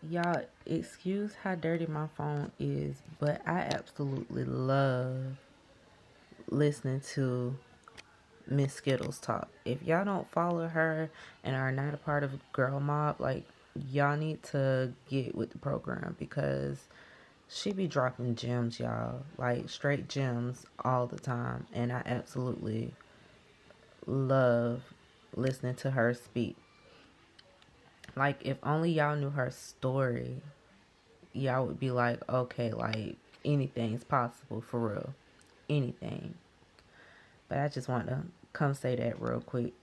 Y'all, excuse how dirty my phone is, but I absolutely love listening to Miss Skittles talk. If y'all don't follow her and are not a part of Girl Mob, like, y'all need to get with the program because she be dropping gems, y'all. Like, straight gems all the time. And I absolutely love listening to her speak. Like, if only y'all knew her story, y'all would be like, okay, like, anything's possible for real. Anything. But I just want to come say that real quick.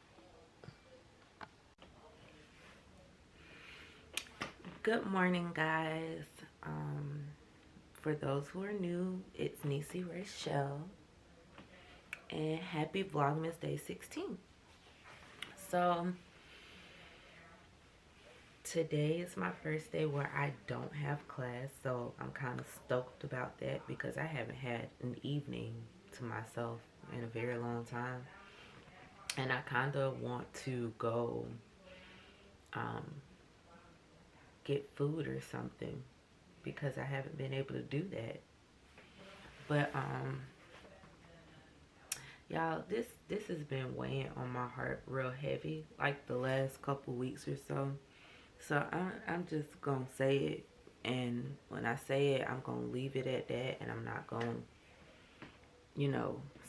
Good morning, guys. For those who are new, it's NEESYRAYCHELLE, and happy Vlogmas Day 16. So today is my first day where I don't have class, so I'm kind of stoked about that because I haven't had an evening to myself in a very long time, and I kind of want to go get food or something because I haven't been able to do that. But y'all, this has been weighing on my heart real heavy, like the last couple weeks or so. So I'm just gonna say it, and when I say it, I'm gonna leave it at that, and I'm not gonna,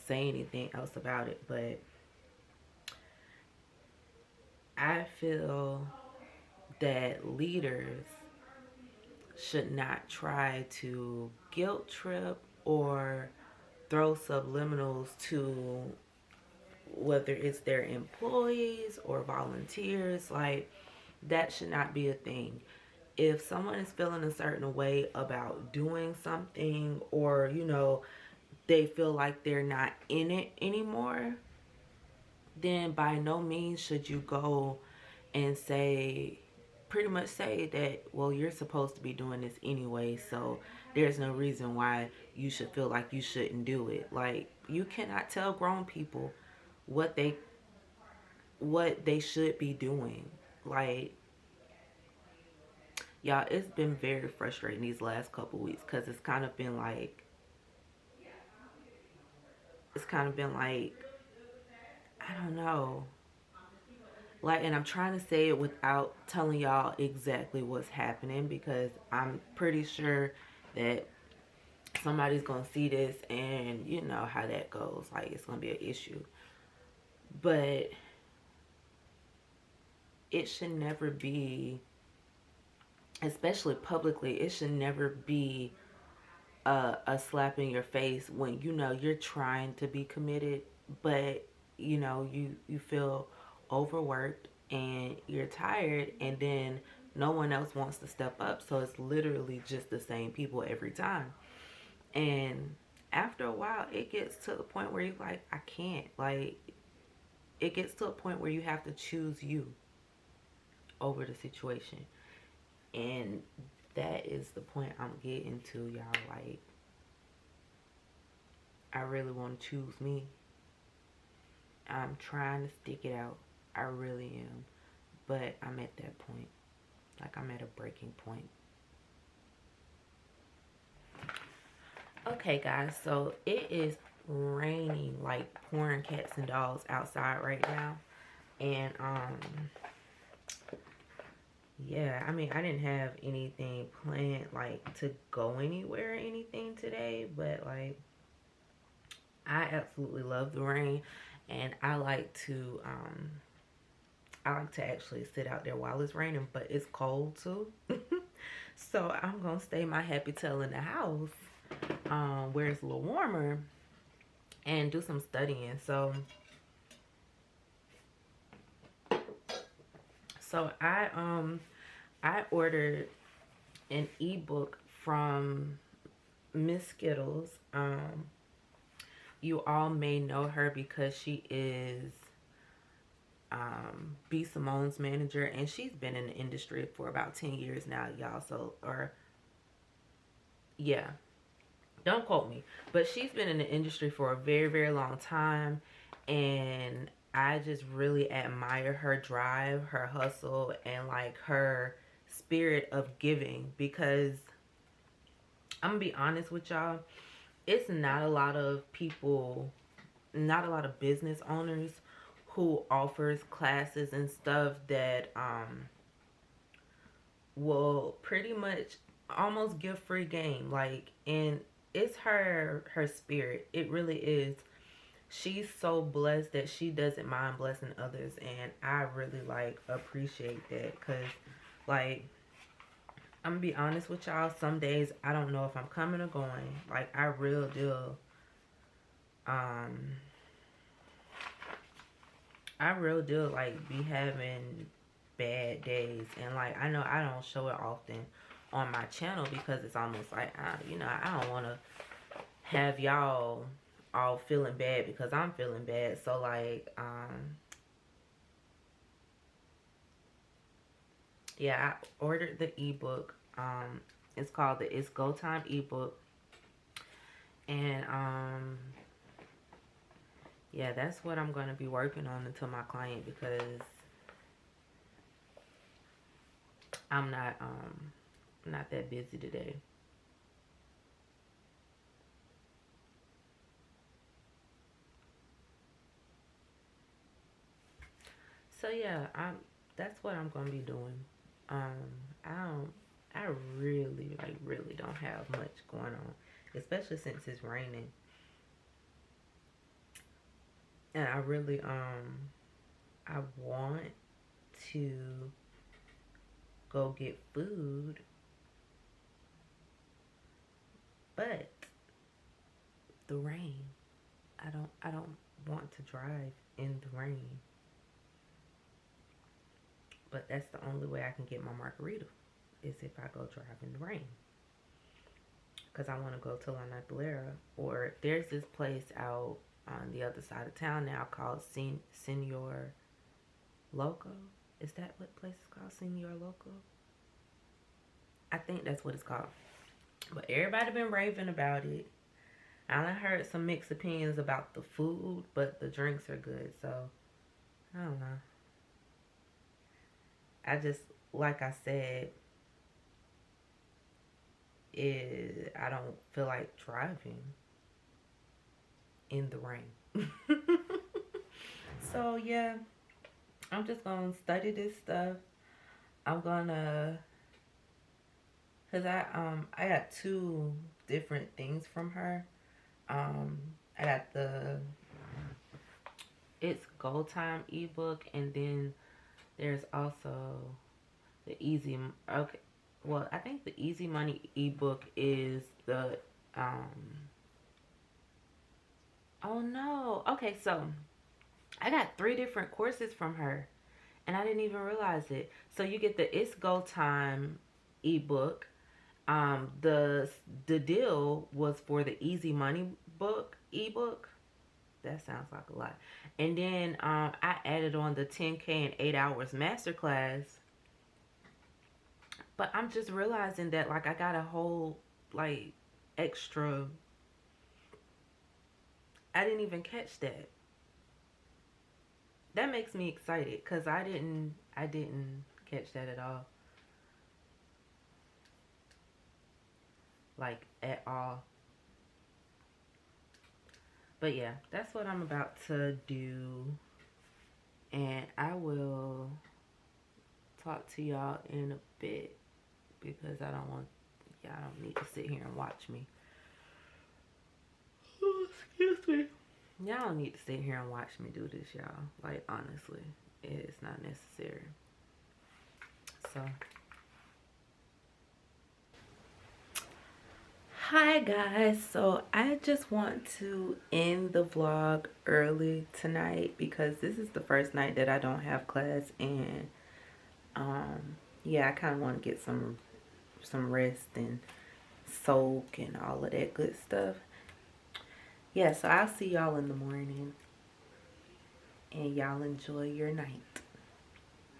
say anything else about it. But I feel that leaders should not try to guilt trip or throw subliminals to whether it's their employees or volunteers. Like, that should not be a thing. If someone is feeling a certain way about doing something, or they feel like they're not in it anymore, then by no means should you go and say, pretty much say that, well, you're supposed to be doing this anyway, so there's no reason why you should feel like you shouldn't do it. Like, you cannot tell grown people what they should be doing. Like, y'all, it's been very frustrating these last couple weeks because it's kind of been like I don't know. Like, and I'm trying to say it without telling y'all exactly what's happening because I'm pretty sure that somebody's gonna see this, and you know how that goes. Like, it's gonna be an issue. But it should never be, especially publicly, it should never be a slap in your face when you're trying to be committed, but you feel overworked and you're tired, and then no one else wants to step up, so it's literally just the same people every time. And after a while, it gets to the point where you're like, I can't. Like, it gets to a point where you have to choose you over the situation. And that is the point I'm getting to, y'all. Like, I really want to choose me. I'm trying to stick it out. I really am. But I'm at that point. Like, I'm at a breaking point. Okay, guys. So it is raining, like pouring cats and dogs outside right now. And yeah, I mean, I didn't have anything planned, like, to go anywhere or anything today, but like, I absolutely love the rain, and I like to actually sit out there while it's raining, but it's cold too. So I'm gonna stay my happy tail in the house, where it's a little warmer, and do some studying. So I ordered an ebook from Miss Skittles. You all may know her because she is B. Simone's manager, and she's been in the industry for about 10 years now, y'all. So, or yeah, don't quote me, but she's been in the industry for a very, very long time, and I just really admire her drive, her hustle, and like her spirit of giving, because I'm gonna be honest with y'all, it's not a lot of people, not a lot of business owners who offers classes and stuff that will pretty much almost give free game. Like, and it's her spirit. It really is. She's so blessed that she doesn't mind blessing others, and I really like appreciate that, because like, I'm gonna be honest with y'all, some days I don't know if I'm coming or going. Like, um I real deal like be having bad days, and like, I know I don't show it often on my channel because it's almost like, I don't want to have y'all all feeling bad because I'm feeling bad. So like, yeah, I ordered the ebook. It's called the It's Go Time ebook, and yeah, that's what I'm gonna be working on until my client, because I'm not that busy today. So yeah, that's what I'm gonna be doing. I don't, I really don't have much going on, especially since it's raining, and I really I want to go get food, but the rain. I don't want to drive in the rain, but that's the only way I can get my margarita is if I go drive in the rain. Because I want to go to La Nightblera, or there's this place out on the other side of town now called Senor Loco. Is that what place is called? Senor Loco? I think that's what it's called. But everybody been raving about it. I done heard some mixed opinions about the food, but the drinks are good. So, I don't know. I just, like I said, I don't feel like driving in the rain. So, yeah, I'm just going to study this stuff. I'm going to, because I got two different things from her. I got the It's Go Time ebook, and then there's also the okay, well, I think the Easy Money ebook is the oh no. Okay, so I got 3 different courses from her, and I didn't even realize it. So you get the It's Go Time ebook. The deal was for the Easy Money ebook. That sounds like a lot. And then I added on the 10K in 8 hours masterclass. But I'm just realizing that, like, I got a whole, like, extra. I didn't even catch that. That makes me excited because I didn't catch that at all. Like, at all. But yeah, that's what I'm about to do. And I will talk to y'all in a bit, because I don't want, y'all don't need to sit here and watch me. Oh, excuse me. Y'all don't need to sit here and watch me do this, y'all. Like, honestly, it's not necessary. So, hi guys. So I just want to end the vlog early tonight because this is the first night that I don't have class, and yeah, I kind of want to get some rest and soak and all of that good stuff. Yeah, so I'll see y'all in the morning, and y'all enjoy your night.